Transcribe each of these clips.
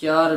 4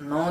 9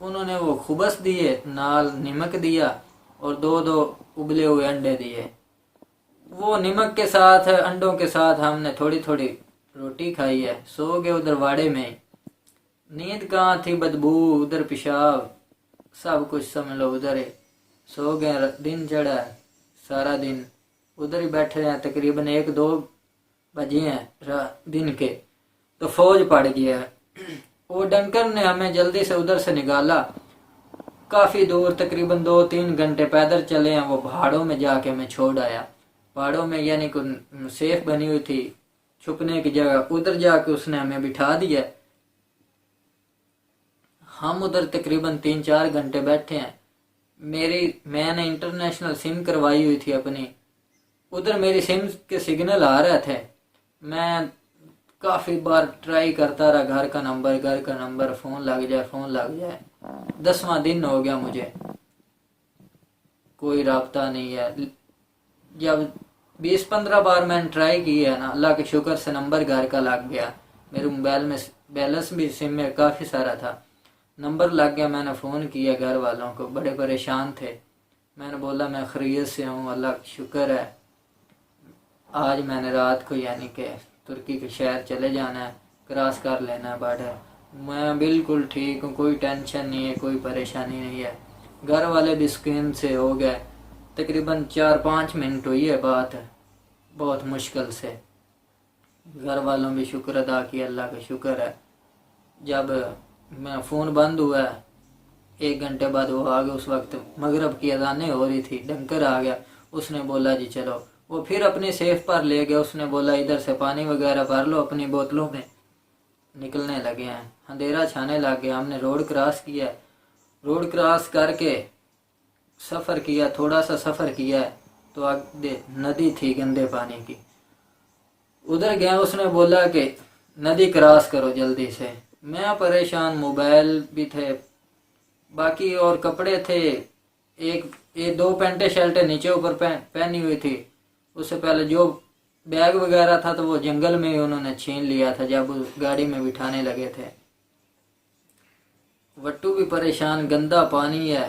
انہوں نے وہ خبز دیے، نال نمک دیا اور 2 ابلے ہوئے انڈے دیے۔ وہ نمک کے ساتھ انڈوں کے ساتھ ہم نے تھوڑی تھوڑی روٹی کھائی ہے، سو گئے ادھر واڑے میں۔ نیند کہاں تھی، بدبو ادھر، پیشاب سب کچھ سمجھ لو ادھر ہے، سو گئے۔ دن چڑھا ہے، سارا دن ادھر ہی بیٹھے ہیں، تقریباً 1-2 بجے ہیں دن کے، تو فوج پڑ گیا ہے۔ وہ ڈنکر نے ہمیں جلدی سے ادھر سے نکالا، کافی دور تقریباً 2-3 گھنٹے پیدل چلے ہیں، وہ پہاڑوں میں جا کے ہمیں چھوڑ آیا۔ پہاڑوں میں یعنی کوئی سیف بنی ہوئی تھی چھپنے کی جگہ، ادھر جا کے اس نے ہمیں بٹھا دیا۔ ہم ادھر تقریباً 3-4 گھنٹے بیٹھے ہیں۔ میں نے انٹرنیشنل سم کروائی ہوئی تھی اپنی، ادھر میری سم کے سگنل آ رہے تھے۔ میں کافی بار ٹرائی کرتا رہا، گھر کا نمبر، فون لگ جائے۔ 10واں دن ہو گیا مجھے، کوئی رابطہ نہیں ہے۔ جب 20-15 بار میں نے ٹرائی کی ہے نا، اللہ کے شکر سے نمبر گھر کا لگ گیا۔ میرے موبائل میں بیلنس بھی سم میں کافی سارا تھا، نمبر لگ گیا۔ میں نے فون کیا گھر والوں کو، بڑے پریشان تھے۔ میں نے بولا میں خیریت سے ہوں، اللہ کا شکر ہے۔ آج میں نے رات کو یعنی کہ ترکی کے شہر چلے جانا ہے، کراس کر لینا ہے بارڈر۔ میں بالکل ٹھیک ہوں، کوئی ٹینشن نہیں ہے، کوئی پریشانی نہیں ہے۔ گھر والے بھی سکین سے ہو گئے، تقریباً 4-5 منٹ ہوئی ہے بات، بہت مشکل سے۔ گھر والوں بھی شکر ادا کیا، اللہ کا شکر ہے۔ جب میں فون بند ہوا ہے 1 گھنٹے بعد وہ آ گیا، اس وقت مغرب کی اذانیں ہو رہی تھی، ڈنکر آ گیا۔ اس نے بولا جی چلو، وہ پھر اپنی سیف پر لے گیا۔ اس نے بولا ادھر سے پانی وغیرہ بھر لو اپنی بوتلوں میں، نکلنے لگے ہیں۔ اندھیرا چھانے لگ گیا، ہم نے روڈ کراس کیا، روڈ کراس کر کے سفر کیا، تھوڑا سا سفر کیا تو ندی تھی گندے پانی کی، ادھر گیا۔ اس نے بولا کہ ندی کراس کرو جلدی سے۔ میں پریشان، موبائل بھی تھے، باقی اور کپڑے تھے، 2 پینٹیں شرٹیں نیچے اوپر پہنی ہوئی تھی۔ اس سے پہلے جو بیگ وغیرہ تھا تو وہ جنگل میں ہی انہوں نے چھین لیا تھا جب گاڑی میں بٹھانے لگے تھے۔ وٹو بھی پریشان، گندا پانی ہے،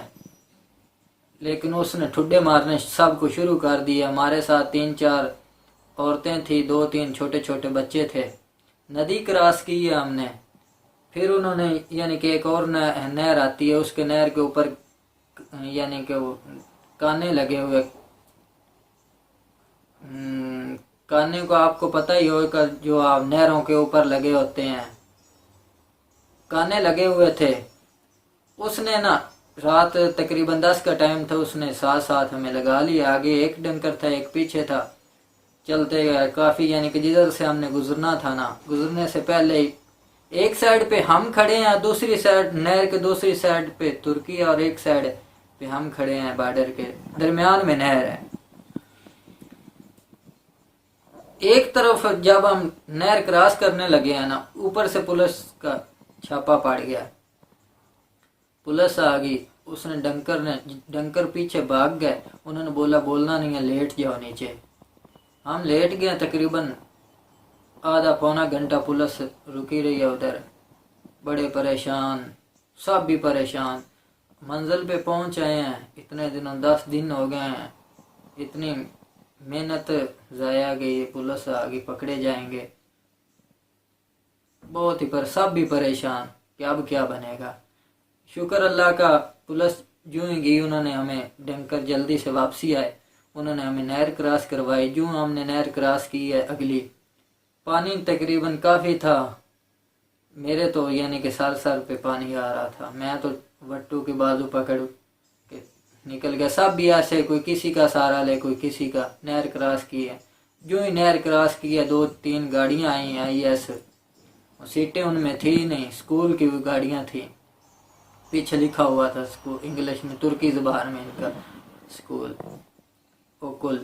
لیکن اس نے ٹھڈے مارنے سب کو شروع کر دیا۔ ہمارے ساتھ 3-4 عورتیں تھیں، 2-3 چھوٹے چھوٹے بچے تھے۔ ندی کراس کی ہے ہم نے، پھر انہوں نے یعنی کہ ایک اور نہر آتی ہے، اس کے نہر کے اوپر یعنی کہ وہ کانے لگے ہوئے، کانے کو آپ کو پتہ ہی ہوگا جو آپ نہروں کے اوپر لگے ہوتے ہیں، کانے لگے ہوئے تھے۔ اس نے نا رات تقریباً 10 کا ٹائم تھا، اس نے ساتھ ہمیں لگا لیا۔ آگے ایک ڈنکر تھا، ایک پیچھے تھا، چلتے گئے کافی، یعنی کہ جدھر سے ہم نے گزرنا تھا نا، گزرنے سے پہلے ہی ایک سائڈ پہ ہم کھڑے ہیں، دوسری سائڈ نہر کے دوسری سائڈ پہ ترکی، اور ایک سائڈ پہ ہم کھڑے ہیں، بارڈر کے درمیان میں نہر ہے۔ ایک طرف جب ہم نہر کراس کرنے لگے ہیں نا، اوپر سے پولیس کا چھاپا پڑ گیا، پولیس آ گئی۔ اس نے ڈنکر پیچھے بھاگ گئے، انہوں نے بولا بولنا نہیں ہے، لیٹ جاؤ نیچے۔ ہم لیٹ گئے، تقریباً آدھا پونا گھنٹہ پولیس رکی رہی ہے ادھر، بڑے پریشان، سب بھی پریشان۔ منزل پہ پہنچ آئے ہیں، اتنے دنوں 10 دن ہو گئے ہیں، اتنی محنت ضائع گئی، پولیس آ گئی، پکڑے جائیں گے، بہت ہی سب بھی پریشان کہ اب کیا بنے گا۔ شکر اللہ کا، پولیس جو ہی گئی انہوں نے ہمیں ڈنکر جلدی سے واپسی آئے، انہوں نے ہمیں نہر کراس کروائی۔ جو ہم نے نہر کراس کی ہے اگلی، پانی تقریباً کافی تھا، میرے تو یعنی کہ سر پہ پانی آ رہا تھا، میں تو وٹو کے بازو پکڑ کے نکل گیا۔ سب بھی ایسے، کوئی کسی کا سہارا لے، کوئی کسی کا۔ نہر کراس کی ہے، جو ہی نہر کراس کی ہے 2-3 گاڑیاں آئی ہیں IS، سیٹیں ان میں تھی نہیں، اسکول کی بھی گاڑیاں تھیں، پیچھے لکھا ہوا تھا اسکول انگلش میں، ترکی زبان میں ان کا اسکول اوکل۔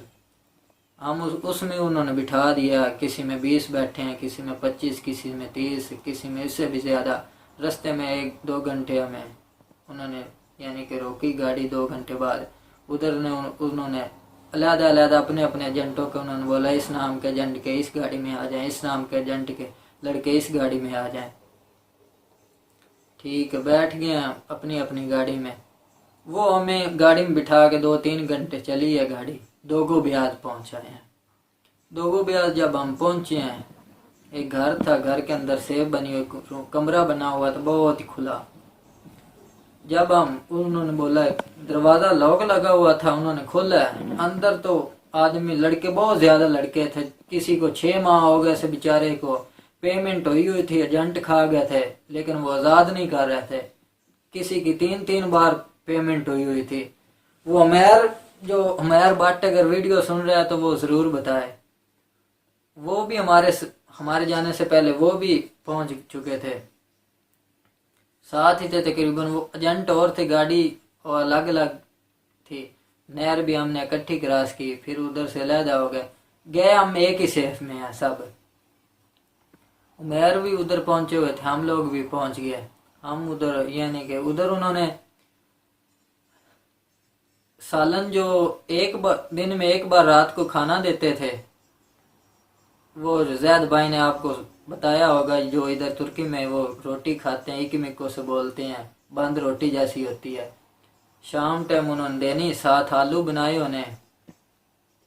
ہم اس میں انہوں نے بٹھا دیا، کسی میں 20 بیٹھے ہیں، کسی میں 25، کسی میں 30، کسی میں اس سے بھی زیادہ۔ رستے میں 1-2 گھنٹے ہمیں انہوں نے یعنی کہ روکی گاڑی، 2 گھنٹے بعد ادھر انہوں نے علیحدہ اپنے ایجنٹوں کو انہوں نے بولا اس نام کے ایجنٹ کے اس گاڑی میں آ جائیں، اس نام کے ایجنٹ کے لڑکے اس گاڑی میں آ جائیں۔ ٹھیک ہے، بیٹھ گئے ہیں اپنی اپنی گاڑی میں. وہ ہمیں گاڑی میں بٹھا کے 2-3 گھنٹے چلی ہے گاڑی. دوگو بیاض پہنچائے ہیں. دوگو بیاض جب ہم پہنچے ہیں، ایک گھر تھا، گھر کے اندر سیف بنی ہوئی، کمرہ بنا ہوا تھا بہت ہی کھلا. جب انہوں نے بولا دروازہ لاک لگا ہوا تھا، انہوں نے کھولا ہے. اندر تو آدمی لڑکے بہت زیادہ لڑکے تھے. کسی کو 6 ماہ ہو گئے سے بیچارے کو پیمنٹ ہوئی تھی، ایجنٹ کھا گئے تھے لیکن وہ آزاد نہیں کر رہے تھے. کسی کی 3 بار پیمنٹ ہوئی تھی. وہ ہمیر بٹ اگر ویڈیو سن رہا ہے تو وہ ضرور بتائے. وہ بھی ہمارے جانے سے پہلے وہ بھی پہنچ چکے تھے، ساتھ ہی تھے تقریباً. وہ ایجنٹ اور تھے، گاڑی اور الگ الگ تھی. نہر بھی ہم نے اکٹھی کراس کی، پھر ادھر سے علیحدہ ہو گئے ہم ایک ہی سیف میں ہیں سب. عمیر بھی ادھر پہنچے ہوئے تھے، ہم لوگ بھی پہنچ گئے. ہم ادھر یعنی کہ ادھر انہوں نے سالن جو دن میں ایک بار رات کو کھانا دیتے تھے، وہ زید بھائی نے آپ کو بتایا ہوگا، جو ادھر ترکی میں وہ روٹی کھاتے ہیں، ایکمیکو سے بولتے ہیں، بند روٹی جیسی ہوتی ہے. شام ٹائم انہوں نے دینی، 7 آلو بنائے انہیں،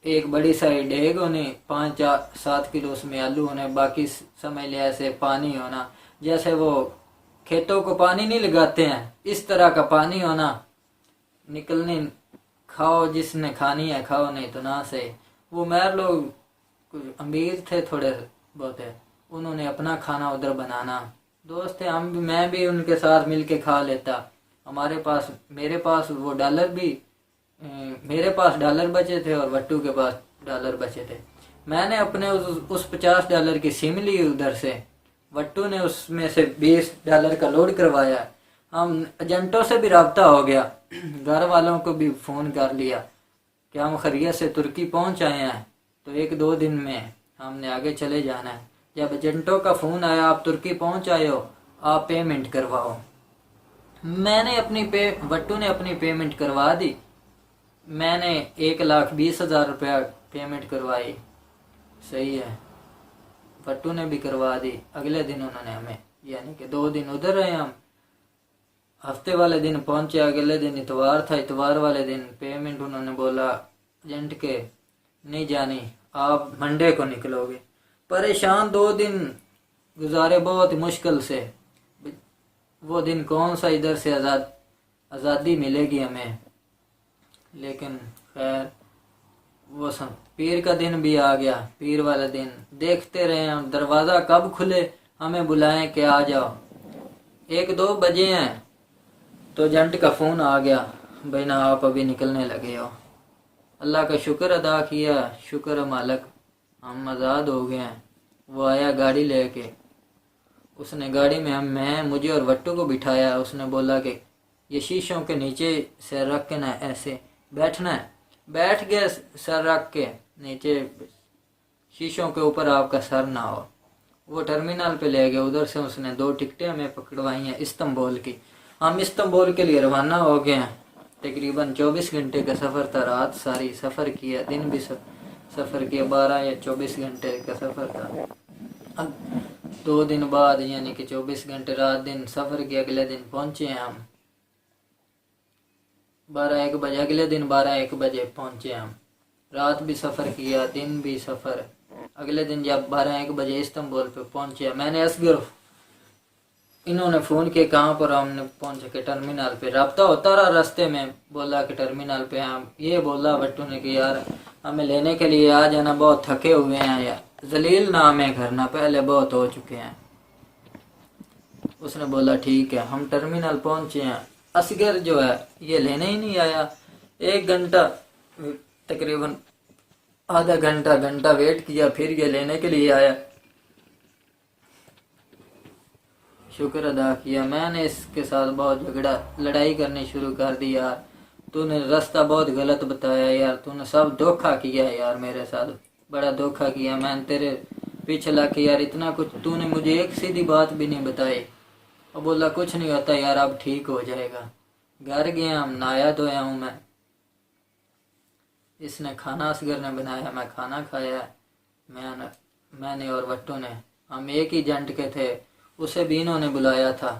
ایک بڑی ساری ڈیگ ہونے، 5-7 کلو اس میں آلو ہونے، باقی سمجھ لیا ایسے پانی ہونا، جیسے وہ کھیتوں کو پانی نہیں لگاتے ہیں اس طرح کا پانی ہونا. نکلنے کھاؤ، جس نے کھانی ہے کھاؤ، نہیں تو نہ سے. وہ میر لوگ کچھ امیر تھے تھوڑے بہت ہے، انہوں نے اپنا کھانا ادھر بنانا. دوست تھے، میں بھی ان کے ساتھ مل کے کھا لیتا. میرے پاس وہ ڈالر بھی، میرے پاس ڈالر بچے تھے اور وٹو کے پاس ڈالر بچے تھے. میں نے اپنے اس $50 کی سم لی ادھر سے، وٹو نے اس میں سے $20 کا لوڈ کروایا. ہم ایجنٹوں سے بھی رابطہ ہو گیا، گھر والوں کو بھی فون کر لیا کہ ہم خیریت سے ترکی پہنچ آئے ہیں، تو 1-2 دن میں ہم نے آگے چلے جانا ہے. جب ایجنٹوں کا فون آیا آپ ترکی پہنچ آئے ہو، آپ پیمنٹ کرواؤ. وٹو نے اپنی پیمنٹ کروا دی. میں نے 1,20,000 روپیہ پیمنٹ کروائی. صحیح ہے، وٹو نے بھی کروا دی. اگلے دن انہوں نے ہمیں یعنی کہ 2 دن ادھر رہے ہم. ہفتے والے دن پہنچے، اگلے دن اتوار تھا، اتوار والے دن پیمنٹ انہوں نے بولا ایجنٹ کے نہیں جانی، آپ منڈے کو نکلو گے. پریشان 2 دن گزارے بہت مشکل سے. وہ دن کون سا ادھر سے آزادی ملے گی ہمیں، لیکن خیر وہ پیر کا دن بھی آ گیا. پیر والے دن دیکھتے رہے ہم، دروازہ کب کھلے ہمیں بلائیں کہ آ جاؤ. 1-2 بجے ہیں تو ایجنٹ کا فون آ گیا، بھائی نا آپ ابھی نکلنے لگے ہو. اللہ کا شکر ادا کیا، شکر مالک، ہم آزاد ہو گئے ہیں. وہ آیا گاڑی لے کے، اس نے گاڑی میں مجھے اور وٹو کو بٹھایا. اس نے بولا کہ یہ شیشوں کے نیچے سر رکھ کے نا ایسے بیٹھنا ہے. بیٹھ گئے سر رکھ کے نیچے، شیشوں کے اوپر آپ کا سر نہ ہو. وہ ٹرمینل پہ لے گئے. ادھر سے اس نے 2 ٹکٹیں ہمیں پکڑوائی ہیں استنبول کی. ہم استنبول کے لیے روانہ ہو گئے ہیں. تقریباً 24 گھنٹے کا سفر تھا، رات ساری سفر کیا، دن بھی سفر کیا، 12 یا 24 گھنٹے کا سفر تھا. 2 دن بعد یعنی کہ 24 گھنٹے رات دن سفر کیا. اگلے دن پہنچے ہیں ہم 12-1 بجے. اگلے دن 12-1 بجے پہنچے ہم. رات بھی سفر کیا، دن بھی سفر. اگلے دن جب 12-1 بجے استنبول پہ پہنچے، میں نے انہوں نے فون کیا کہاں پر، ہم نے پہنچے کہ ٹرمینل پہ. رابطہ ہوتا رہا راستے میں، بولا کہ ٹرمینل پہ ہم. یہ بولا وٹو نے کہ یار ہمیں لینے کے لیے آ جانا، بہت تھکے ہوئے ہیں یار، ذلیل نہ ہمیں کرنا، پہلے بہت ہو چکے ہیں. اس نے بولا ٹھیک ہے. ہم ٹرمینل پہنچے ہیں. اصغر جو ہے یہ لینے ہی نہیں آیا. 1 گھنٹہ تقریباً آدھا گھنٹہ ویٹ کیا، پھر یہ لینے کے لیے آیا. شکر ادا کیا. میں نے اس کے ساتھ بہت لڑائی کرنی شروع کر دی. یار تو نے راستہ بہت غلط بتایا یار، تو نے سب دھوکہ کیا یار، میرے ساتھ بڑا دھوکہ کیا. میں نے تیرے پیچھے لگ کے یار اتنا کچھ، تو نے مجھے ایک سیدھی بات بھی نہیں بتائی. اور بولا کچھ نہیں ہوتا یار، اب ٹھیک ہو جائے گا. گھر گئے ہم، نہایا دھویا ہوں میں. اس نے کھانا اصغر نے بنایا، میں کھانا کھایا. میں نے اور وٹو نے، ہم ایک ہی ایجنٹ کے تھے. اسے بھی انہوں نے بلایا تھا.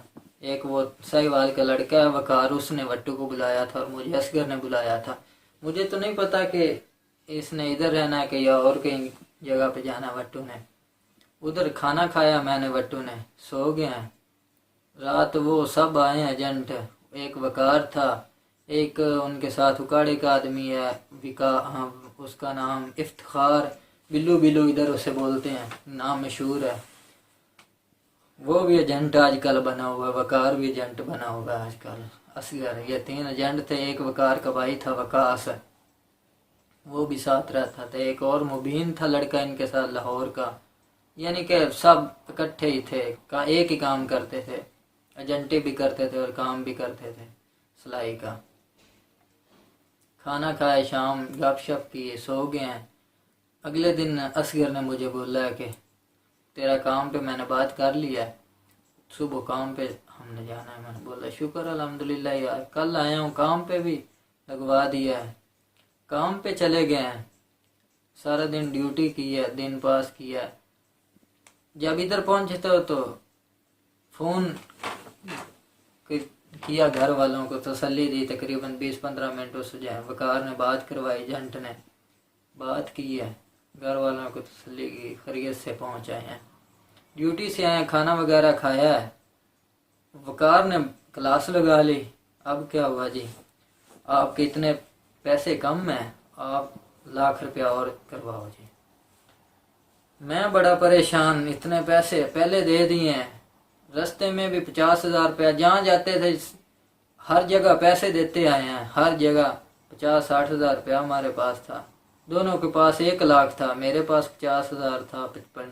ایک وہ ساہیوال کا لڑکا ہے وقار، اس نے وٹو کو بلایا تھا اور مجھے اصغر نے بلایا تھا۔ مجھے تو نہیں پتا کہ اس نے ادھر رہنا ہے کہ یا اور کہیں جگہ پہ جانا ہے۔ وٹو نے ادھر کھانا کھایا، میں نے وٹو نے سو گئے ہیں۔ رات وہ سب آئے ہیں ایجنٹ، ایک وقار تھا، ایک ان کے ساتھ اکاڑے کا آدمی ہے ہاں، اس کا نام افتخار، بلو بلو ادھر اسے بولتے ہیں، نام مشہور ہے۔ وہ بھی ایجنٹ آج کل بنا ہوا ہے، وقار بھی ایجنٹ بنا ہوا ہے آج کل، اصغر، یہ 3 ایجنٹ تھے۔ ایک وقار کا بھائی تھا وقاص، وہ بھی ساتھ رہتا تھا۔ ایک اور مبین تھا لڑکا ان کے ساتھ لاہور کا، یعنی کہ سب اکٹھے ہی تھے، ایک ہی کام کرتے تھے، ایجنٹی بھی کرتے تھے اور کام بھی کرتے تھے سلائی کا۔ کھانا کھائے، شام گپ شپ کی، سو گئے ہیں۔ اگلے دن اصغر نے مجھے بولا کہ تیرا کام پہ میں نے بات کر لیا ہے، صبح کام پہ ہم نے جانا ہے۔ میں نے بولا شکر الحمدللہ یار، کل آیا ہوں، کام پہ بھی لگوا دیا ہے۔ کام پہ چلے گئے ہیں، سارا دن ڈیوٹی کی ہے، دن پاس کیا ہے۔ جب ادھر پہنچتے ہو تو فون کیا گھر والوں کو، تسلی دی، تقریباً 20-15 منٹ اس وقار نے بات کروائی، ایجنٹ نے بات کی ہے، گھر والوں کو تسلی کی، خیریت سے پہنچ آئے ہیں، ڈیوٹی سے آئے ہیں، کھانا وغیرہ کھایا ہے۔ وقار نے کلاس لگا لی، اب کیا ہوا جی، آپ کے اتنے پیسے کم ہیں، آپ ₹1,00,000 اور کرواؤ جی۔ میں بڑا پریشان، اتنے پیسے پہلے دے دیے ہیں، رستے میں بھی ₹50,000، جہاں جاتے تھے ہر جگہ پیسے دیتے آئے ہیں، ہر جگہ 50-60 ہزار روپیہ ہمارے پاس تھا، دونوں کے پاس 1,00,000 تھا، میرے پاس 50,000 تھا 55،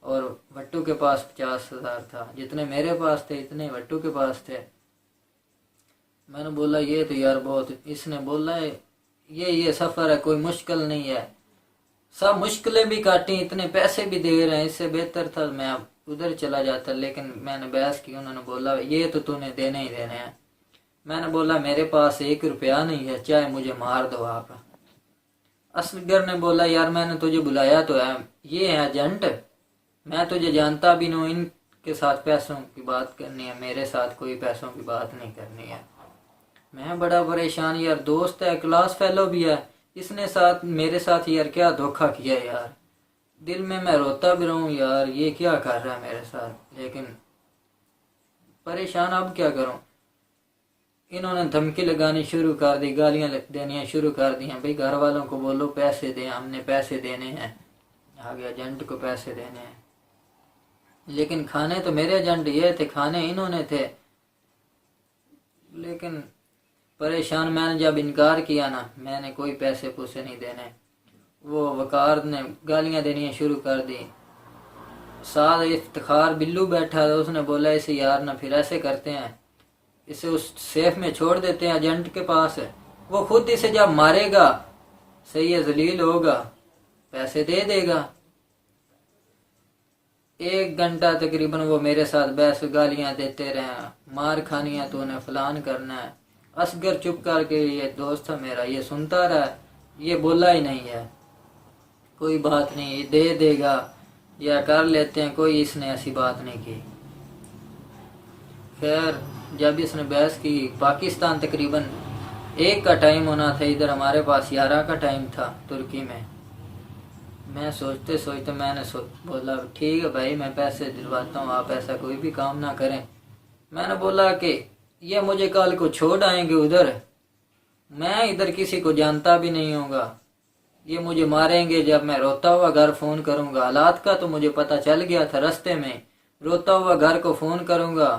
اور وٹو کے پاس 50,000 تھا، جتنے میرے پاس تھے اتنے وٹو کے پاس تھے۔ میں نے بولا یہ تو یار بہت، اس نے بولا یہ سفر ہے، کوئی مشکل نہیں ہے، سب مشکلیں بھی کاٹیں، اتنے پیسے بھی دے رہے ہیں، اس سے بہتر تھا میں اب ادھر چلا جاتا، لیکن میں نے بحث کی، انہوں نے بولا یہ تو نے دینے ہی دینے ہیں۔ میں نے بولا میرے پاس ₹1 نہیں ہے، چاہے مجھے مار دو آپ۔ اصغر نے بولا یار میں نے تجھے بلایا تو ہے، یہ ہے ایجنٹ، میں تجھے جانتا بھی نہیں، ان کے ساتھ پیسوں کی بات کرنی ہے، میرے ساتھ کوئی پیسوں کی بات نہیں کرنی ہے۔ میں بڑا پریشان، یار دوست ہے، کلاس فیلو بھی ہے، اس نے میرے ساتھ یار کیا دھوکہ کیا یار، دل میں روتا بھی رہوں یار، یہ کیا کر رہا ہے میرے ساتھ، لیکن پریشان اب کیا کروں۔ انہوں نے دھمکی لگانی شروع کر دی، گالیاں دینیاں شروع کر دی ہیں، بھئی گھر والوں کو بولو پیسے دیں، ہم نے پیسے دینے ہیں، آگے ایجنٹ کو پیسے دینے ہیں، لیکن کھانے تو میرے ایجنٹ یہ تھے، کھانے انہوں نے تھے، لیکن پریشان۔ میں نے جب انکار کیا نا، میں نے کوئی پیسے پوسے نہیں دینے، وہ وقار نے گالیاں دینیاں شروع کر دی، ساتھ افتخار بلو بیٹھا تھا، اس نے بولا اسے یار نہ پھر ایسے کرتے ہیں، اسے اس سیف میں چھوڑ دیتے ہیں ایجنٹ کے پاس، وہ خود اسے جب مارے گا صحیح ذلیل ہوگا پیسے دے دے گا۔ 1 گھنٹہ تقریباً وہ میرے ساتھ بحث گالیاں دیتے رہے، مار کھانی ہے تو انہیں فلان کرنا ہے۔ اصغر چپ کر کے، یہ دوست تھا میرا، یہ سنتا رہا، یہ بولا ہی نہیں ہے، کوئی بات نہیں، دے دے گا یا کر لیتے ہیں، کوئی اس نے ایسی بات نہیں کی۔ خیر جب اس نے بحث کی، پاکستان تقریباً 1 کا ٹائم ہونا تھا، ادھر ہمارے پاس 11 کا ٹائم تھا ترکی میں۔ میں سوچتے میں نے بولا ٹھیک ہے بھائی، میں پیسے دلواتا ہوں، آپ ایسا کوئی بھی کام نہ کریں۔ میں نے بولا کہ یہ مجھے کل کو چھوڑ آئیں گے ادھر، میں ادھر کسی کو جانتا بھی نہیں ہوں گا، یہ مجھے ماریں گے جب میں روتا ہوا گھر فون کروں گا۔ حالات کا تو مجھے پتہ چل گیا تھا، رستے میں روتا ہوا گھر کو فون کروں گا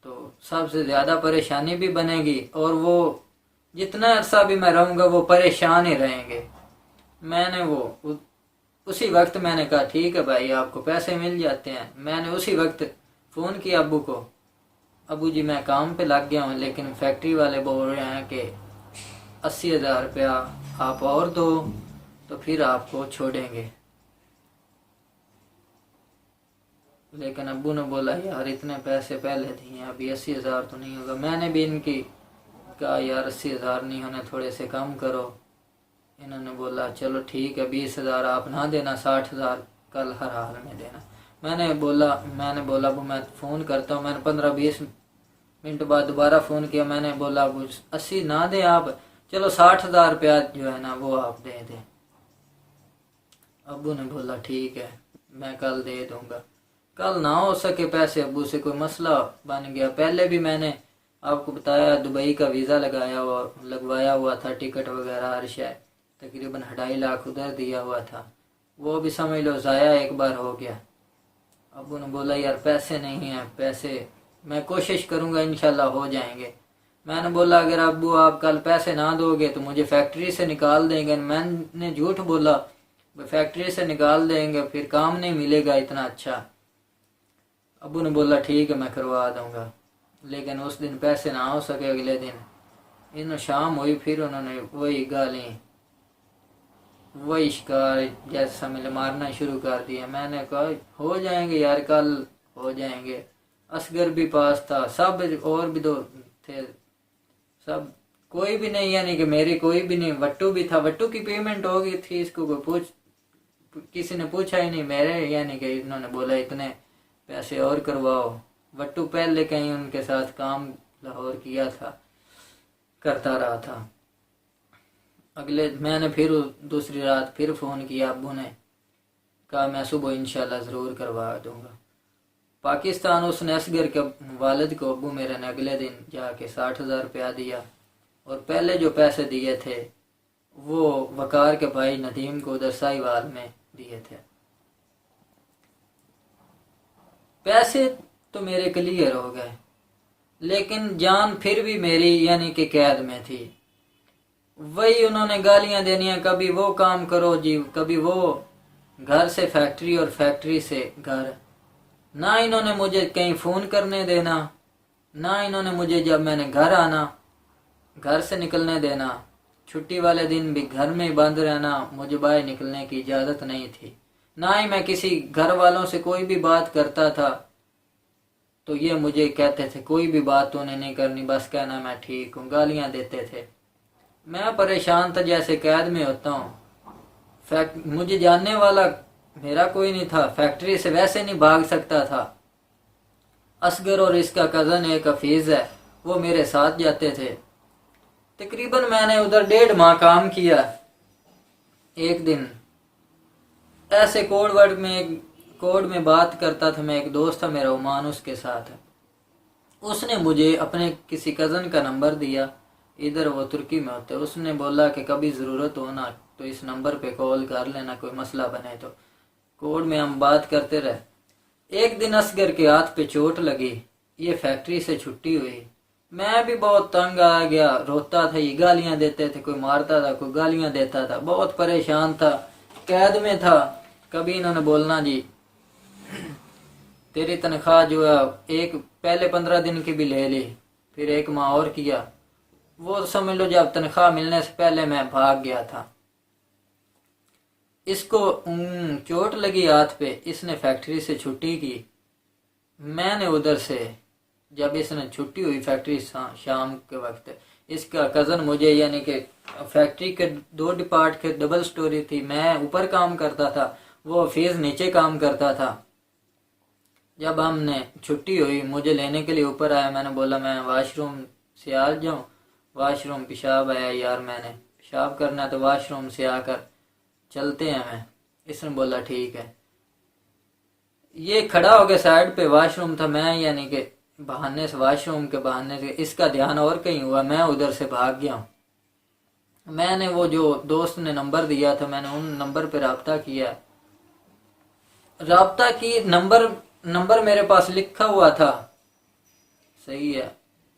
تو سب سے زیادہ پریشانی بھی بنے گی، اور وہ جتنا عرصہ بھی میں رہوں گا وہ پریشان ہی رہیں گے۔ میں نے اسی وقت میں نے کہا ٹھیک ہے بھائی، آپ کو پیسے مل جاتے ہیں۔ میں نے اسی وقت فون کیا ابو کو، ابو جی میں کام پہ لگ گیا ہوں، لیکن فیکٹری والے بول رہے ہیں کہ 80,000 روپیہ آپ اور دو تو پھر آپ کو چھوڑیں گے۔ لیکن ابو نے بولا یار اتنے پیسے پہلے دیے، ابھی 80,000 تو نہیں ہوگا۔ میں نے بھی ان کی کہا یار 80,000 نہیں ہونے، تھوڑے سے کم کرو۔ انہوں نے بولا چلو ٹھیک ہے، 20,000 آپ نہ دینا، 60,000 کل ہر حال میں دینا۔ میں نے بولا ابو میں فون کرتا ہوں، میں نے 15-20 منٹ بعد دوبارہ فون کیا، میں نے بولا ابو 80 نہ دیں آپ، چلو 60,000 روپیہ جو ہے نا وہ آپ دے دیں۔ ابو نے بولا ٹھیک ہے میں کل دے دوں گا۔ کل نہ ہو سکے پیسے، ابو سے کوئی مسئلہ بن گیا۔ پہلے بھی میں نے آپ کو بتایا دبئی کا ویزا لگوایا ہوا تھا، ٹکٹ وغیرہ ہر شے، تقریباً 2.5 لاکھ ادھر دیا ہوا تھا، وہ بھی سمجھ لو ضائع ایک بار ہو گیا۔ ابو نے بولا یار پیسے نہیں ہیں، پیسے میں کوشش کروں گا انشاءاللہ ہو جائیں گے۔ میں نے بولا اگر ابو آپ کل پیسے نہ دو گے تو مجھے فیکٹری سے نکال دیں گے۔ میں نے جھوٹ بولا، فیکٹری سے نکال دیں گے پھر کام نہیں ملے گا اتنا اچھا۔ ابو نے بولا ٹھیک ہے میں کروا دوں گا، لیکن اس دن پیسے نہ ہو سکے۔ اگلے دن شام ہوئی، پھر انہوں نے وہی گالیں وہی شکار جیسا ملے مارنا شروع کر دیا۔ میں نے کہا ہو جائیں گے یار، کل ہو جائیں گے۔ اصغر بھی پاس تھا، سب اور بھی دو تھے، سب کوئی بھی نہیں، یعنی کہ میری کوئی بھی نہیں۔ وٹو بھی تھا، وٹو کی پیمنٹ ہو گئی تھی، اس کو کوئی کسی نے پوچھا ہی نہیں میرے، یعنی کہ انہوں نے بولا اتنے پیسے اور کرواؤ۔ وٹو پہلے کہیں ان کے ساتھ کام لاہور کیا تھا، کرتا رہا تھا۔ میں نے پھر دوسری رات پھر فون کیا، ابو نے کہا میں صبح انشاءاللہ ضرور کروا دوں گا۔ پاکستان اس نے اصغر کے والد کو ابو میرے نے اگلے دن جا کے 60,000 روپیہ دیا، اور پہلے جو پیسے دیے تھے وہ وقار کے بھائی ندیم کو ادھر ساہیوال میں دیے تھے۔ پیسے تو میرے کلیئر ہو گئے، لیکن جان پھر بھی میری یعنی کہ قید میں تھی۔ وہی انہوں نے گالیاں دینیاں، کبھی وہ کام کرو جی، کبھی وہ، گھر سے فیکٹری اور فیکٹری سے گھر۔ نہ انہوں نے مجھے کہیں فون کرنے دینا، نہ انہوں نے مجھے جب میں نے گھر آنا گھر سے نکلنے دینا۔ چھٹی والے دن بھی گھر میں بند رہنا، مجھے باہر نکلنے کی اجازت نہیں تھی۔ نہ ہی میں کسی گھر والوں سے کوئی بھی بات کرتا تھا تو یہ مجھے کہتے تھے کوئی بھی بات تو نہیں کرنی، بس کہنا میں ٹھیک ہوں، گالیاں دیتے تھے۔ میں پریشان تھا جیسے قید میں ہوتا ہوں۔ مجھے جاننے والا میرا کوئی نہیں تھا، فیکٹری سے ویسے نہیں بھاگ سکتا تھا۔ اصغر اور اس کا کزن ایک حفیظ ہے، وہ میرے ساتھ جاتے تھے۔ تقریباً میں نے ادھر 1.5 ماہ کام کیا۔ ایک دن ایسے کوڈ میں بات کرتا تھا، میں ایک دوست تھا میرا عمان، اس کے ساتھ اس نے مجھے اپنے کسی کزن کا نمبر دیا، ادھر وہ ترکی میں ہوتے۔ اس نے بولا کہ کبھی ضرورت ہونا تو اس نمبر پہ کال کر لینا، کوئی مسئلہ بنے تو۔ کوڈ میں ہم بات کرتے رہے۔ ایک دن اصغر کے ہاتھ پہ چوٹ لگی، یہ فیکٹری سے چھٹی ہوئی، میں بھی بہت تنگ آ گیا، روتا تھا، یہ گالیاں دیتے تھے، کوئی مارتا تھا کوئی گالیاں دیتا تھا، بہت پریشان تھا، قید میں تھا۔ کبھی انہوں نے بولنا جی تیری تنخواہ جو ہے پہلے 15 دن کی بھی لے لی، پھر 1 ماہ اور کیا۔ وہ سمجھ لو جب تنخواہ ملنے سے پہلے میں بھاگ گیا تھا۔ اس کو چوٹ لگی ہاتھ پہ، اس نے فیکٹری سے چھٹی کی۔ میں نے ادھر سے جب اس نے چھٹی ہوئی فیکٹری شام کے وقت، اس کا کزن مجھے یعنی کہ فیکٹری کے 2 ڈپارٹ کے ڈبل سٹوری تھی، میں اوپر کام کرتا تھا، وہ حفیظ نیچے کام کرتا تھا۔ جب ہم نے چھٹی ہوئی مجھے لینے کے لیے اوپر آیا، میں نے بولا میں واش روم سے آ جاؤں، واش روم پیشاب آیا یار، میں نے پیشاب کرنا تو واش روم سے آ کر چلتے ہیں میں۔ اس نے بولا ٹھیک ہے۔ یہ کھڑا ہو گیا سائڈ پہ، واش روم تھا، میں یعنی کہ بہانے سے واش روم کے بہانے سے اس کا دھیان اور کہیں ہوا، میں ادھر سے بھاگ گیا ہوں۔ میں نے وہ جو دوست نے نمبر دیا تھا میں نے ان نمبر پہ رابطہ کیا، نمبر میرے پاس لکھا ہوا تھا، صحیح ہے۔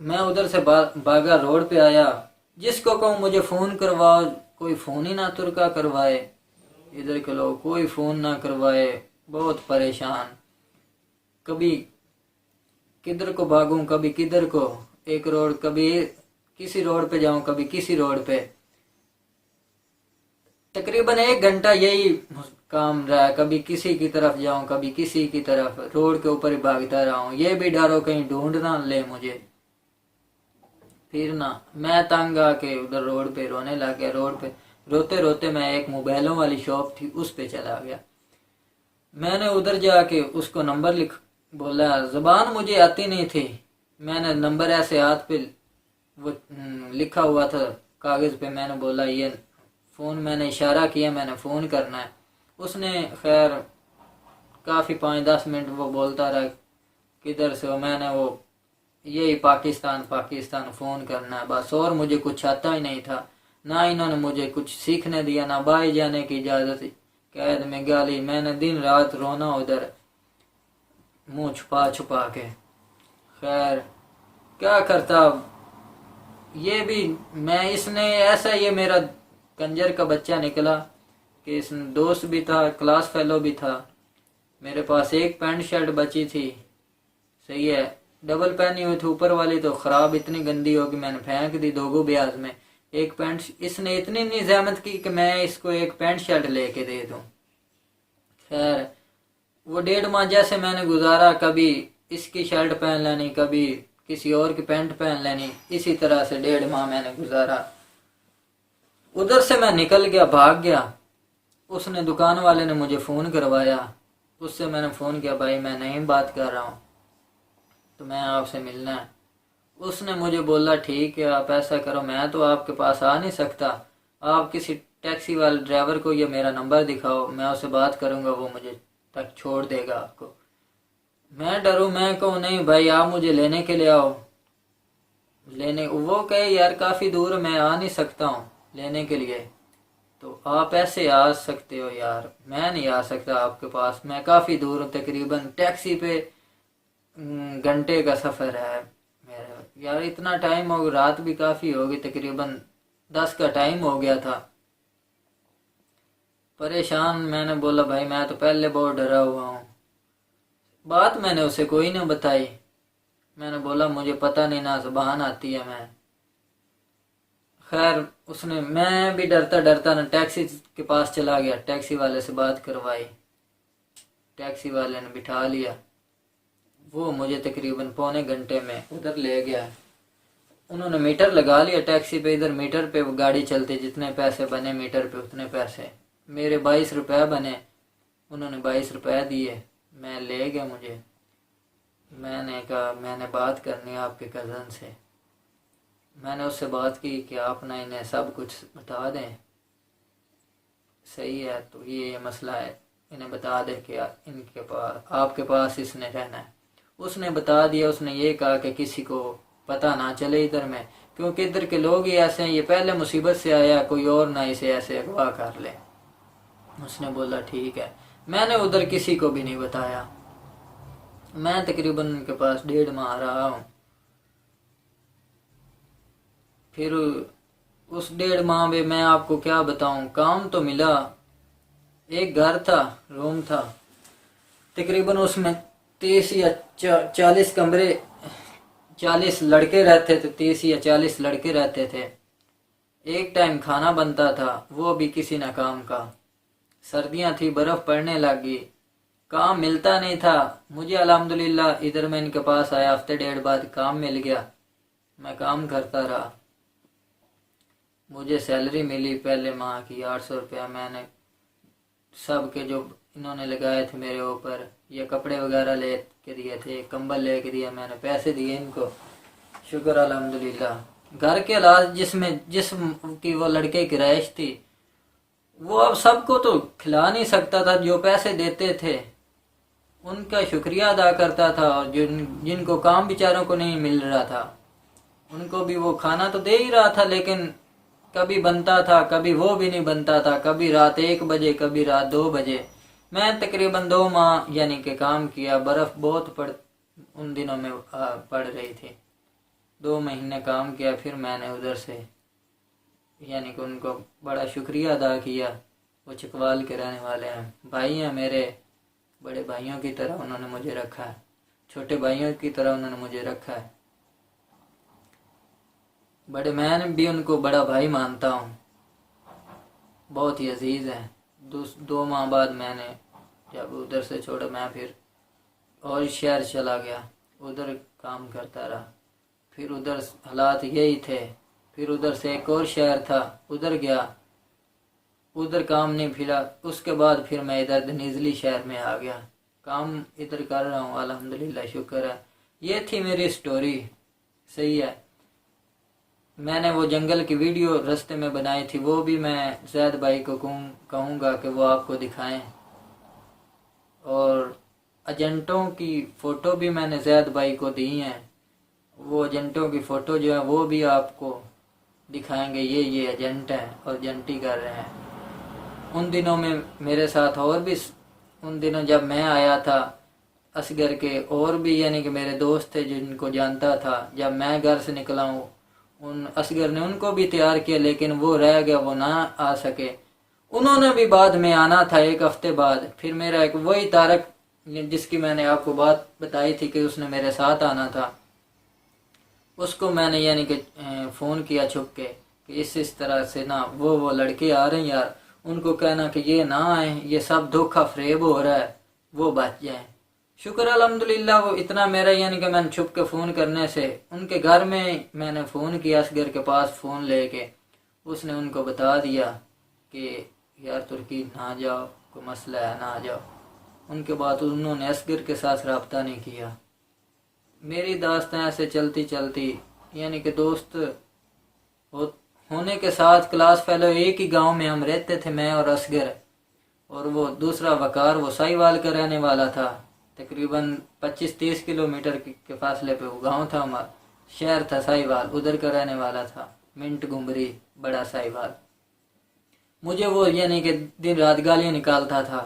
میں ادھر سے باغا روڈ پہ آیا، جس کو کہوں مجھے فون کرواؤ، کوئی فون ہی نہ ترکا کروائے، ادھر کے لوگ کوئی فون نہ کروائے، بہت پریشان، کبھی کدھر کو بھاگوں کبھی کدھر کو، ایک روڈ کبھی کسی روڈ پہ جاؤں کبھی کسی روڈ پہ۔ تقریباً 1 گھنٹہ یہی کام رہا، کبھی کسی کی طرف جاؤں کبھی کسی کی طرف، روڈ کے اوپر ہی بھاگتا رہا ہوں، یہ بھی ڈر ہو کہیں ڈھونڈ نہ لے مجھے۔ پھر نہ میں تنگ آ کے ادھر روڈ پہ رونے لگ گیا، روڈ پہ روتے روتے میں ایک موبائلوں والی شاپ تھی اس پہ چلا گیا۔ میں نے ادھر جا کے اس کو نمبر بولا، زبان مجھے آتی نہیں تھی، میں نے نمبر ایسے ہاتھ پہ وہ لکھا ہوا تھا کاغذ پہ، میں نے بولا یہ فون، میں نے اشارہ کیا میں نے فون کرنا ہے۔ اس نے خیر کافی 5-10 منٹ وہ بولتا رہا کدھر سے ہو، میں نے وہ یہی پاکستان فون کرنا ہے بس، اور مجھے کچھ آتا ہی نہیں تھا، نہ انہوں نے مجھے کچھ سیکھنے دیا، نہ باہر جانے کی اجازت، قید میں گالی، میں نے دن رات رونا ادھر منہ چھپا چھپا کے۔ خیر کیا کرتا، یہ بھی میں اس نے ایسا، یہ میرا کنجر کا بچہ نکلا کہ اس نے دوست بھی تھا، کلاس فیلو بھی تھا۔ میرے پاس ایک پینٹ شرٹ بچی تھی، صحیح ہے، ڈبل پہنی ہوئی تھی، اوپر والی تو خراب اتنی گندی ہوگی، میں نے پھینک دی دوگو بیاز میں۔ ایک پینٹ، اس نے اتنی زحمت کی کہ میں اس کو ایک پینٹ شرٹ لے کے دے دوں۔ خیر وہ 1.5 ماہ جیسے میں نے گزارا، کبھی اس کی شرٹ پہن لینی، کبھی کسی اور کی پینٹ پہن لینی، اسی طرح سے 1.5 ماہ میں نے گزارا۔ ادھر سے میں نکل گیا، بھاگ گیا۔ اس نے دکان والے نے مجھے فون کروایا، اس سے میں نے فون کیا، بھائی میں نہیں بات کر رہا ہوں تو میں آپ سے ملنا ہے۔ اس نے مجھے بولا ٹھیک ہے آپ ایسا کرو، میں تو آپ کے پاس آ نہیں سکتا، آپ کسی ٹیکسی والے ڈرائیور کو یہ میرا نمبر دکھاؤ، میں اسے بات کروں گا، وہ مجھے تک چھوڑ دے گا آپ کو۔ میں ڈروں، میں کہوں نہیں بھائی آپ مجھے لینے کے لیے آؤ، لینے، وہ کہے یار کافی دور میں آ نہیں سکتا ہوں لینے کے لیے، تو آپ ایسے آ سکتے ہو یار، میں نہیں آ سکتا آپ کے پاس، میں کافی دور ہوں، تقریباً ٹیکسی پہ گھنٹے کا سفر ہے میرا، یار اتنا ٹائم ہو، رات بھی کافی ہوگی، تقریباً 10 کا ٹائم ہو گیا تھا۔ پریشان، میں نے بولا بھائی میں تو پہلے بہت ڈرا ہوا ہوں، بات میں نے اسے کوئی نہ بتائی، میں نے بولا مجھے پتہ نہیں، نہ زبان آتی ہے میں۔ خیر اس نے، میں بھی ڈرتا ڈرتا نا ٹیکسی کے پاس چلا گیا، ٹیکسی والے سے بات کروائی، ٹیکسی والے نے بٹھا لیا، وہ مجھے تقریباً پونے گھنٹے میں ادھر لے گیا۔ انہوں نے میٹر لگا لیا ٹیکسی پہ، ادھر میٹر پہ وہ گاڑی چلتی، جتنے پیسے بنے میٹر پہ اتنے پیسے، میرے 22 روپے بنے، انہوں نے 22 روپے دیے، میں لے گیا مجھے۔ میں نے کہا میں نے بات کرنی ہے آپ کے کزن سے، میں نے اس سے بات کی کہ آپ نہ انہیں سب کچھ بتا دیں، صحیح ہے تو یہ مسئلہ ہے، انہیں بتا دیں کہ ان کے پاس، آپ کے پاس اس نے رہنا ہے۔ اس نے بتا دیا، اس نے یہ کہا کہ کسی کو پتہ نہ چلے ادھر میں، کیونکہ ادھر کے لوگ ہی ایسے ہیں، یہ پہلے مصیبت سے آیا، کوئی اور نہ اسے ایسے اغوا کر لے۔ اس نے بولا ٹھیک ہے، میں نے ادھر کسی کو بھی نہیں بتایا، میں تقریباً ان کے پاس 1.5 ماہ رہا ہوں۔ پھر اس 1.5 ماہ میں آپ کو کیا بتاؤں، کام تو ملا، ایک گھر تھا، روم تھا، تقریباً اس میں 30 یا 40 کمرے، 40 لڑکے رہتے تھے، 30 یا 40 لڑکے رہتے تھے، ایک ٹائم کھانا بنتا تھا، وہ بھی کسی نہ کام کا۔ سردیاں تھی، برف پڑنے لگی، کام ملتا نہیں تھا مجھے، الحمدللہ ادھر میں ان کے پاس آیا، ہفتے 1.5 بعد کام مل گیا، میں کام کرتا رہا، مجھے سیلری ملی پہلے ماہ کی 800 روپیہ، میں نے سب کے جو انہوں نے لگائے تھے میرے اوپر، یہ کپڑے وغیرہ لے کے دیے تھے، کمبل لے کے دیا، میں نے پیسے دیے ان کو، شکر الحمدللہ۔ گھر کے حالات جس کی وہ لڑکے کی رہائش تھی، وہ اب سب کو تو کھلا نہیں سکتا تھا، جو پیسے دیتے تھے ان کا شکریہ ادا کرتا تھا، اور جن کو کام بیچاروں کو نہیں مل رہا تھا ان کو بھی وہ کھانا تو دے ہی رہا تھا، لیکن کبھی بنتا تھا، کبھی وہ بھی نہیں بنتا تھا، کبھی رات 1 بجے، کبھی رات 2 بجے۔ میں تقریباً 2 ماہ یعنی کہ کام کیا، برف بہت ان دنوں میں پڑ رہی تھی، 2 مہینے کام کیا، پھر میں نے ادھر سے یعنی کہ ان کو بڑا شکریہ ادا کیا، وہ چکوال کے رہنے والے ہیں، بھائی ہیں میرے، بڑے بھائیوں کی طرح انہوں نے مجھے رکھا ہے، چھوٹے بھائیوں کی طرح انہوں نے مجھے رکھا ہے، بڑے، میں بھی ان کو بڑا بھائی مانتا ہوں، بہت ہی عزیز ہیں۔ 2 ماہ بعد میں نے جب ادھر سے چھوڑا، میں پھر اور شہر چلا گیا، ادھر کام کرتا رہا، پھر ادھر حالات یہی تھے، پھر ادھر سے ایک اور شہر تھا، ادھر گیا، ادھر کام نہیں پھلا، اس کے بعد پھر میں ادھر دنیزلی شہر میں آ گیا، کام ادھر کر رہا ہوں الحمدللہ، شکر ہے۔ یہ تھی میری سٹوری۔ صحیح ہے، میں نے وہ جنگل کی ویڈیو رستے میں بنائی تھی، وہ بھی میں زید بھائی کو کہوں گا کہ وہ آپ کو دکھائیں، اور ایجنٹوں کی فوٹو بھی میں نے زید بھائی کو دی ہیں، وہ ایجنٹوں کی فوٹو جو ہے وہ بھی آپ کو دکھائیں گے، یہ ایجنٹ ہیں اور ایجنٹی کر رہے ہیں۔ ان دنوں میں میرے ساتھ اور بھی، ان دنوں جب میں آیا تھا اصغر کے اور بھی یعنی کہ میرے دوست تھے جن کو جانتا تھا، جب میں گھر سے نکلا ہوں اصغر نے ان کو بھی تیار کیا، لیکن وہ رہ گیا، وہ نہ آ سکے، انہوں نے بھی بعد میں آنا تھا 1 ہفتے بعد۔ پھر میرا ایک وہی طارق جس کی میں نے آپ کو بات بتائی تھی کہ اس نے میرے ساتھ آنا تھا، اس کو میں نے یعنی کہ فون کیا چھپ کے کہ اس طرح سے نا وہ لڑکے آ رہے ہیں یار، ان کو کہنا کہ یہ نہ آئیں، یہ سب دھوکہ فریب ہو رہا ہے، وہ بچ جائیں۔ شکر الحمدللہ، وہ اتنا میرا یعنی کہ میں نے چھپ کے فون کرنے سے ان کے گھر میں نے فون کیا اصغر کے پاس فون لے کے، اس نے ان کو بتا دیا کہ یار ترکی نہ جاؤ، کوئی مسئلہ ہے نہ جاؤ۔ ان کے بعد انہوں نے اصغر کے ساتھ رابطہ نہیں کیا۔ میری داستان ایسے چلتی چلتی یعنی کہ دوست ہونے کے ساتھ کلاس فیلو ایک ہی گاؤں میں ہم رہتے تھے، میں اور اصغر، اور وہ دوسرا وقار وہ ساہیوال کا رہنے والا تھا، تقریباً 25-30 کلومیٹر کے فاصلے پہ وہ گاؤں تھا، ہمارا شہر تھا ساہیوال، ادھر کا رہنے والا تھا، منٹ گمبری بڑا ساہیوال۔ مجھے وہ یعنی کہ دن رات گالیاں نکالتا تھا،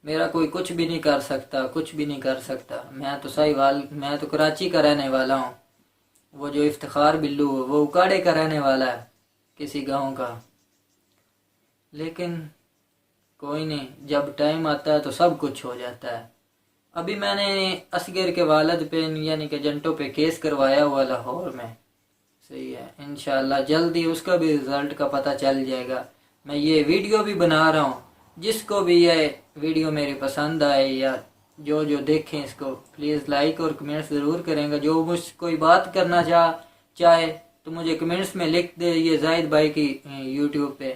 میرا کوئی کچھ بھی نہیں کر سکتا، کچھ بھی نہیں کر سکتا، میں تو ساہیوال، میں تو کراچی کا رہنے والا ہوں، وہ جو افتخار بلو وہ اکاڑے کا رہنے والا ہے کسی گاؤں کا۔ لیکن کوئی نہیں، جب ٹائم آتا ہے تو سب کچھ ہو جاتا ہے۔ ابھی میں نے اصغر کے والد پہ یعنی کہ ایجنٹوں پہ کیس کروایا ہوا لاہور میں، صحیح ہے، انشاءاللہ جلدی اس کا بھی رزلٹ کا پتہ چل جائے گا۔ میں یہ ویڈیو بھی بنا رہا ہوں، جس کو بھی یہ ویڈیو میری پسند آئے یا جو دیکھیں اس کو پلیز لائک اور کمنٹس ضرور کریں گا۔ جو مجھ کوئی بات کرنا چاہے تو مجھے کمنٹس میں لکھ دے، یہ زاہد بھائی کی یوٹیوب پہ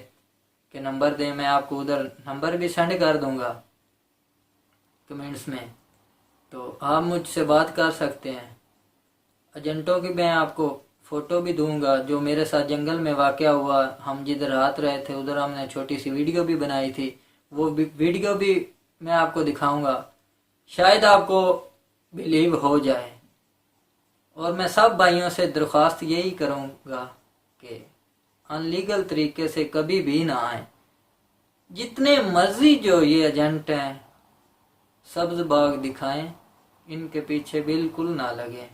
کہ نمبر دیں، میں آپ کو ادھر نمبر بھی سینڈ کر دوں گا کمنٹس میں، تو آپ مجھ سے بات کر سکتے ہیں۔ ایجنٹوں کی میں آپ کو فوٹو بھی دوں گا، جو میرے ساتھ جنگل میں واقعہ ہوا، ہم جدھر رات رہے تھے ادھر ہم نے چھوٹی سی ویڈیو بھی بنائی تھی، وہ ویڈیو بھی میں آپ کو دکھاؤں گا، شاید آپ کو بلیو ہو جائے۔ اور میں سب بھائیوں سے درخواست یہی کروں گا کہ ان لیگل طریقے سے کبھی بھی نہ آئیں، جتنے مرضی جو یہ ایجنٹ ہیں سبز باغ دکھائیں، ان کے پیچھے بالکل نہ لگیں،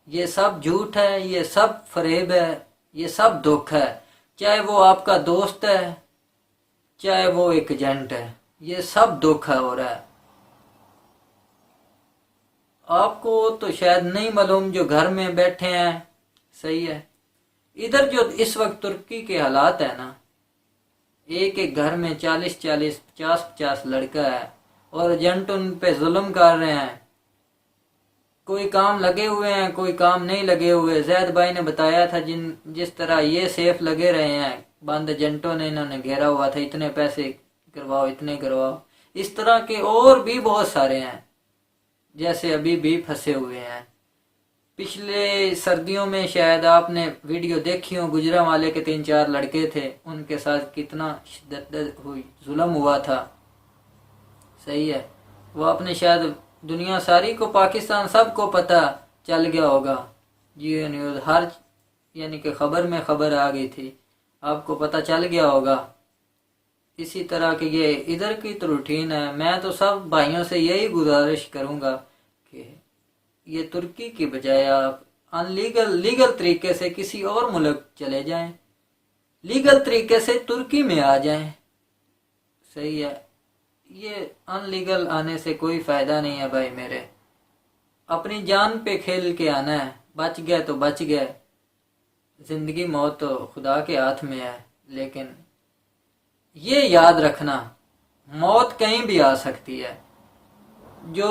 یہ سب جھوٹ ہے، یہ سب فریب ہے، یہ سب دھوکہ ہے، چاہے وہ آپ کا دوست ہے چاہے وہ ایک ایجنٹ ہے، یہ سب دھوکہ ہو رہا ہے۔ آپ کو تو شاید نہیں معلوم جو گھر میں بیٹھے ہیں، صحیح ہے، ادھر جو اس وقت ترکی کے حالات ہیں نا، ایک گھر میں 40-40 50-50 لڑکا ہے اور ایجنٹ ان پہ ظلم کر رہے ہیں، کوئی کام لگے ہوئے ہیں کوئی کام نہیں لگے ہوئے۔ زید بھائی نے بتایا تھا جس طرح یہ سیف لگے رہے ہیں، بند ایجنٹوں نے انہوں نے گھیرا ہوا تھا، اتنے پیسے کرواؤ اتنے کرواؤ، اس طرح کے اور بھی بہت سارے ہیں جیسے ابھی بھی پھنسے ہوئے ہیں۔ پچھلے سردیوں میں شاید آپ نے ویڈیو دیکھی ہو، گجرا والے کے 3-4 لڑکے تھے، ان کے ساتھ کتنا شدت ہوئی، ظلم ہوا تھا، صحیح ہے، وہ اپنے شاید دنیا ساری کو، پاکستان سب کو پتہ چل گیا ہوگا، جیو نیوز ہر یعنی کہ خبر میں خبر آ گئی تھی، آپ کو پتہ چل گیا ہوگا۔ اسی طرح کہ یہ ادھر کی تو روٹین ہے۔ میں تو سب بھائیوں سے یہی گزارش کروں گا کہ یہ ترکی کی بجائے آپ ان لیگل طریقے سے کسی اور ملک چلے جائیں، لیگل طریقے سے ترکی میں آ جائیں، صحیح ہے، یہ ان لیگل آنے سے کوئی فائدہ نہیں ہے بھائی میرے، اپنی جان پہ کھیل کے آنا ہے، بچ گئے تو بچ گئے، زندگی موت تو خدا کے ہاتھ میں ہے، لیکن یہ یاد رکھنا موت کہیں بھی آ سکتی ہے۔ جو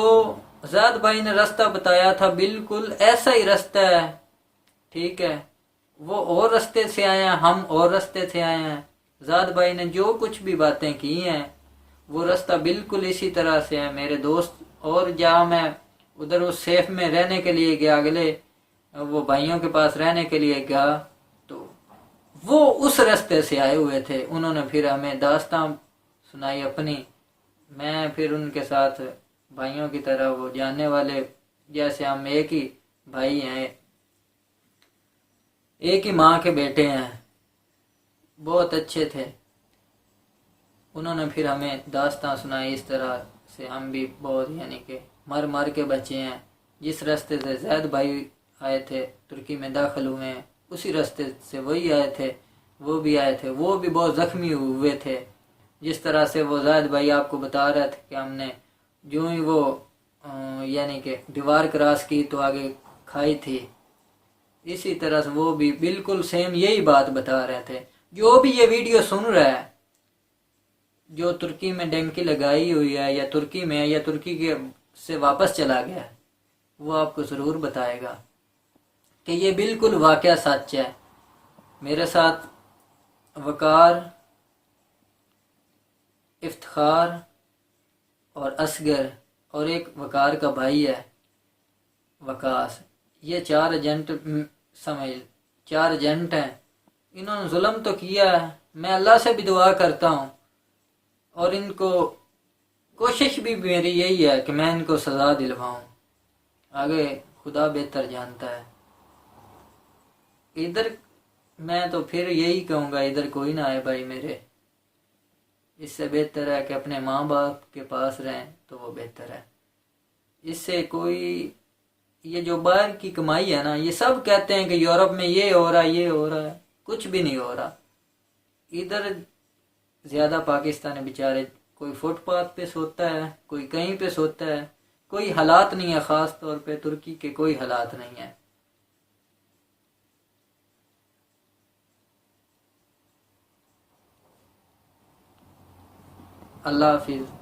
زید بھائی نے راستہ بتایا تھا بالکل ایسا ہی راستہ ہے، ٹھیک ہے، وہ اور راستے سے آئے ہیں، ہم اور راستے سے آئے ہیں، زید بھائی نے جو کچھ بھی باتیں کی ہیں وہ راستہ بالکل اسی طرح سے ہے میرے دوست۔ اور جہاں میں ادھر اس سیف میں رہنے کے لیے گیا، اگلے وہ بھائیوں کے پاس رہنے کے لیے گیا تو وہ اس راستے سے آئے ہوئے تھے، انہوں نے پھر ہمیں داستان سنائی اپنی۔ میں پھر ان کے ساتھ بھائیوں کی طرح، وہ جاننے والے جیسے ہم ایک ہی بھائی ہیں، ایک ہی ماں کے بیٹے ہیں، بہت اچھے تھے۔ انہوں نے پھر ہمیں داستان سنائی، اس طرح سے ہم بھی بہت یعنی کہ مر مر کے بچے ہیں۔ جس راستے سے زید بھائی آئے تھے، ترکی میں داخل ہوئے ہیں، اسی راستے سے وہی آئے تھے، وہ بھی آئے تھے، وہ بھی بہت زخمی ہوئے تھے۔ جس طرح سے وہ زید بھائی آپ کو بتا رہے تھے کہ ہم نے جو ہی وہ یعنی کہ دیوار کراس کی تو آگے کھائی تھی، اسی طرح سے وہ بھی بالکل سیم یہی بات بتا رہے تھے۔ جو بھی یہ ویڈیو سن رہا ہے، جو ترکی میں ڈنکی لگائی ہوئی ہے یا ترکی میں یا ترکی کے سے واپس چلا گیا، وہ آپ کو ضرور بتائے گا کہ یہ بالکل واقعہ سچ ہے۔ میرے ساتھ وقار، افتخار اور اصغر اور ایک وقار کا بھائی ہے وکاس، یہ 4 ایجنٹ سمجھ، 4 ایجنٹ ہیں۔ انہوں نے ظلم تو کیا ہے، میں اللہ سے بھی دعا کرتا ہوں اور ان کو کوشش بھی میری یہی ہے کہ میں ان کو سزا دلواؤں، آگے خدا بہتر جانتا ہے۔ ادھر میں تو پھر یہی کہوں گا، ادھر کوئی نہ آئے بھائی میرے، اس سے بہتر ہے کہ اپنے ماں باپ کے پاس رہیں تو وہ بہتر ہے۔ اس سے کوئی، یہ جو باہر کی کمائی ہے نا، یہ سب کہتے ہیں کہ یورپ میں یہ ہو رہا ہے، یہ ہو رہا ہے، کچھ بھی نہیں ہو رہا۔ ادھر زیادہ پاکستانی بیچارے، کوئی فٹ پاتھ پہ سوتا ہے، کوئی کہیں پہ سوتا ہے، کوئی حالات نہیں ہے، خاص طور پہ ترکی کے کوئی حالات نہیں ہے۔ اللہ حافظ۔